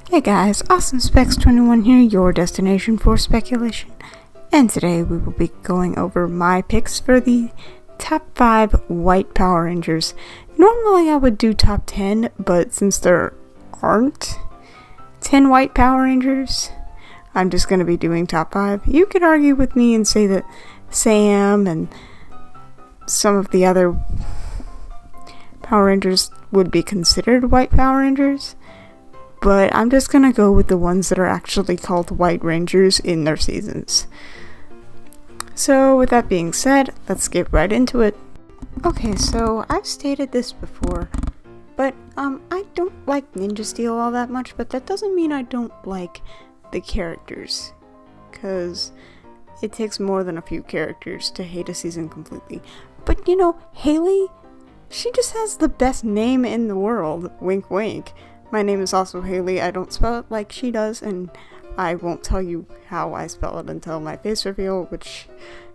Hey guys, Awesome Specs 21 here, your destination for speculation. And today we will be going over my picks for the top 5 white Power Rangers. Normally I would do top 10, but since there aren't 10 white Power Rangers, I'm just going to be doing top 5. You could argue with me and say that Sam and some of the other Power Rangers would be considered white Power Rangers, but I'm just gonna go with the ones that are actually called White Rangers in their seasons. So with that being said, let's get right into it. Okay, so I've stated this before, but I don't like Ninja Steel all that much, but that doesn't mean I don't like the characters, because it takes more than a few characters to hate a season completely. But you know, Haley, she just has the best name in the world. Wink wink. My name is also Haley. I don't spell it like she does, and I won't tell you how I spell it until my face reveal, which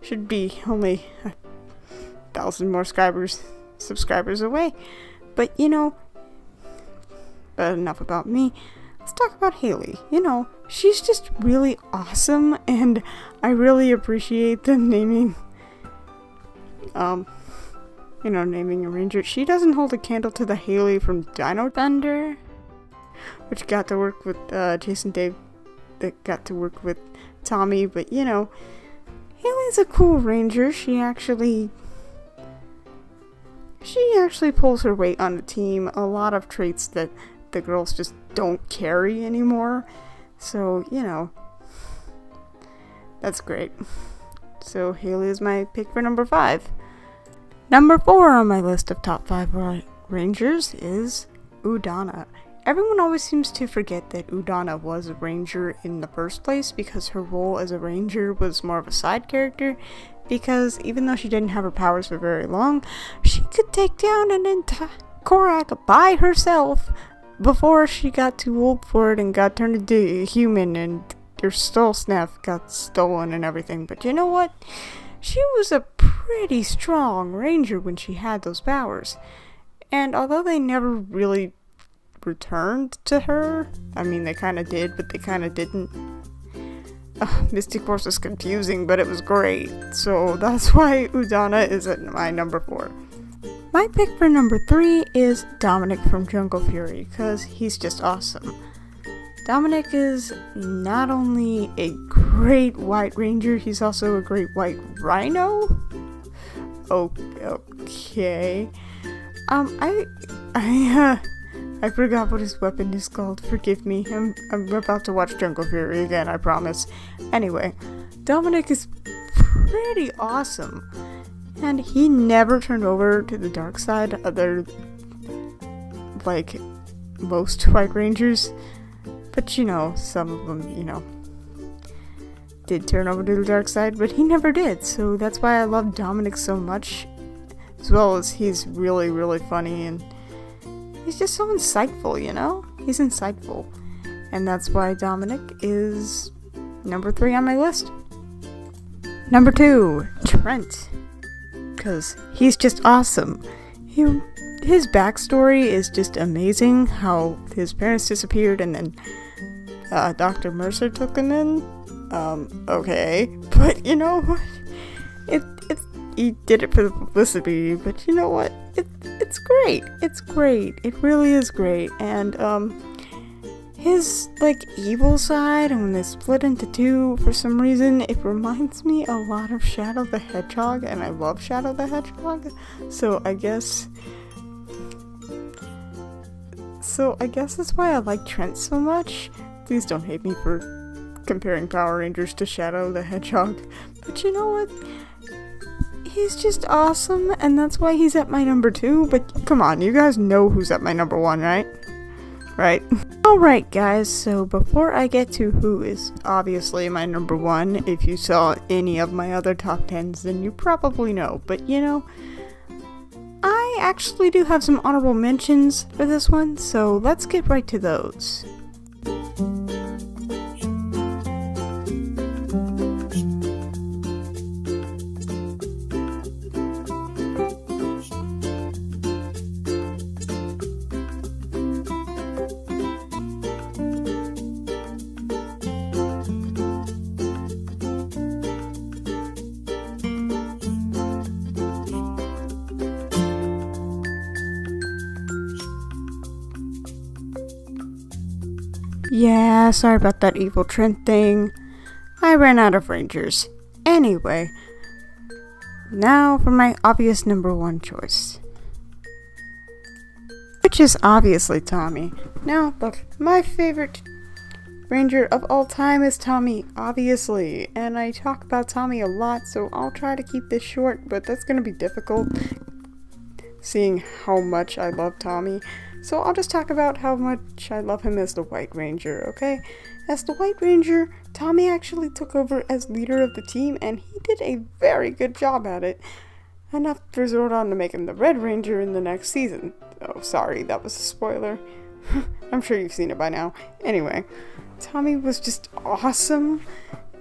should be only 1,000 more subscribers away. But you know, but enough about me. Let's talk about Haley. You know, she's just really awesome, and I really appreciate them naming naming a ranger. She doesn't hold a candle to the Haley from Dino Thunder, which got to work with Jason Dave, that got to work with Tommy, but you know, Haley's a cool ranger. She actually pulls her weight on the team. A lot of traits that the girls just don't carry anymore. So, you know, that's great. So Haley is my pick for number 5. Number 4 on my list of top 5 Rangers is Udana. Everyone always seems to forget that Udana was a ranger in the first place, because her role as a ranger was more of a side character, because even though she didn't have her powers for very long, she could take down an entire Korak by herself before she got too old for it and got turned into a human and your Soul Snap got stolen and everything. But you know what? She was a pretty strong ranger when she had those powers. And although they never really returned to her, I mean, they kind of did, but they kind of didn't. Mystic Force is confusing, but it was great. So that's why Udana is at my number 4. My pick for number 3 is Dominic from Jungle Fury, because he's just awesome. Dominic is not only a great white ranger, he's also a great white rhino. Okay. I forgot what his weapon is called. Forgive me. I'm about to watch Jungle Fury again, I promise. Anyway, Dominic is pretty awesome. And he never turned over to the dark side, other like most white rangers. But you know, some of them, you know, did turn over to the dark side, but he never did. So that's why I love Dominic so much, as well as he's really, really funny, and he's just so insightful, you know? He's insightful. And that's why Dominic is number 3 on my list. Number 2, Trent. Because he's just awesome. His backstory is just amazing, how his parents disappeared and then Dr. Mercer took him in. Okay. But you know what? He did it for the publicity, but you know what? It's great. It's great. It really is great. And his like evil side, and when they split into 2 for some reason, it reminds me a lot of Shadow the Hedgehog, and I love Shadow the Hedgehog. So I guess that's why I like Trent so much. Please don't hate me for comparing Power Rangers to Shadow the Hedgehog. But you know what? He's just awesome, and that's why he's at my number 2. But come on, you guys know who's at my number 1, right? Right? Alright guys, so before I get to who is obviously my number 1, if you saw any of my other top 10s, then you probably know. But you know, I actually do have some honorable mentions for this one, so let's get right to those. Yeah, sorry about that evil Trent thing. I ran out of rangers. Anyway, now for my obvious number one choice, which is obviously Tommy. Now, look, my favorite ranger of all time is Tommy, obviously, and I talk about Tommy a lot, so I'll try to keep this short, but that's gonna be difficult, seeing how much I love Tommy. So I'll just talk about how much I love him as the White Ranger, okay? As the White Ranger, Tommy actually took over as leader of the team, and he did a very good job at it. Enough to resort on to make him the Red Ranger in the next season. Oh, sorry, that was a spoiler. I'm sure you've seen it by now. Anyway, Tommy was just awesome,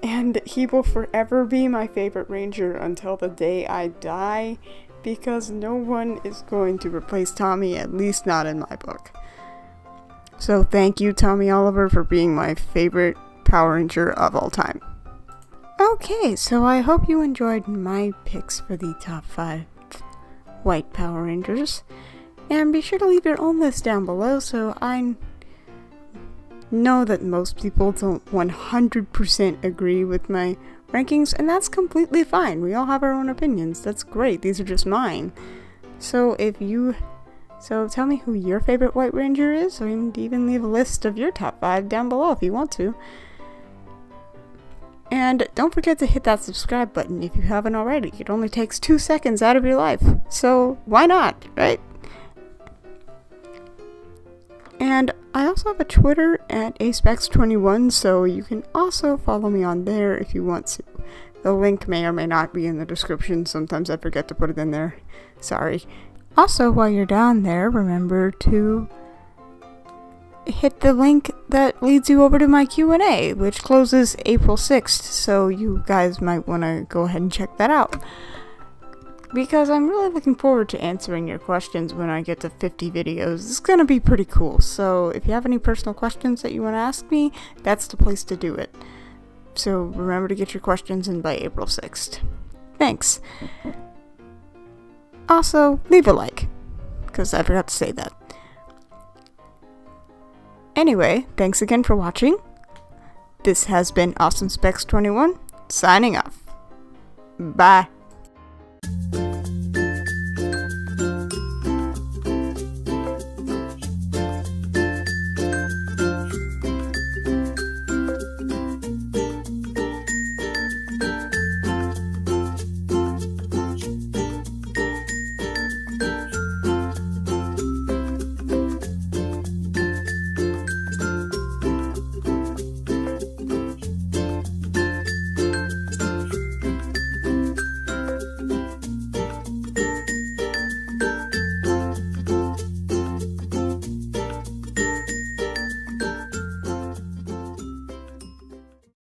and he will forever be my favorite ranger until the day I die, because no one is going to replace Tommy, at least not in my book. So thank you, Tommy Oliver, for being my favorite Power Ranger of all time. Okay, so I hope you enjoyed my picks for the top 5 White Power Rangers. And be sure to leave your own list down below, so I know that most people don't 100% agree with my rankings, and that's completely fine. We all have our own opinions. That's great. These are just mine. So tell me who your favorite White Ranger is, and even leave a list of your top 5 down below if you want to. And don't forget to hit that subscribe button if you haven't already. It only takes 2 seconds out of your life, so why not, right? And I also have a Twitter at aspex21, so you can also follow me on there if you want to. The link may or may not be in the description. Sometimes I forget to put it in there. Sorry. Also, while you're down there, remember to hit the link that leads you over to my Q&A, which closes April 6th, so you guys might want to go ahead and check that out. Because I'm really looking forward to answering your questions when I get to 50 videos. It's gonna be pretty cool, so if you have any personal questions that you want to ask me, that's the place to do it. So remember to get your questions in by April 6th. Thanks. Also, leave a like, because I forgot to say that. Anyway, thanks again for watching. This has been AwesomeSpecs21, signing off. Bye.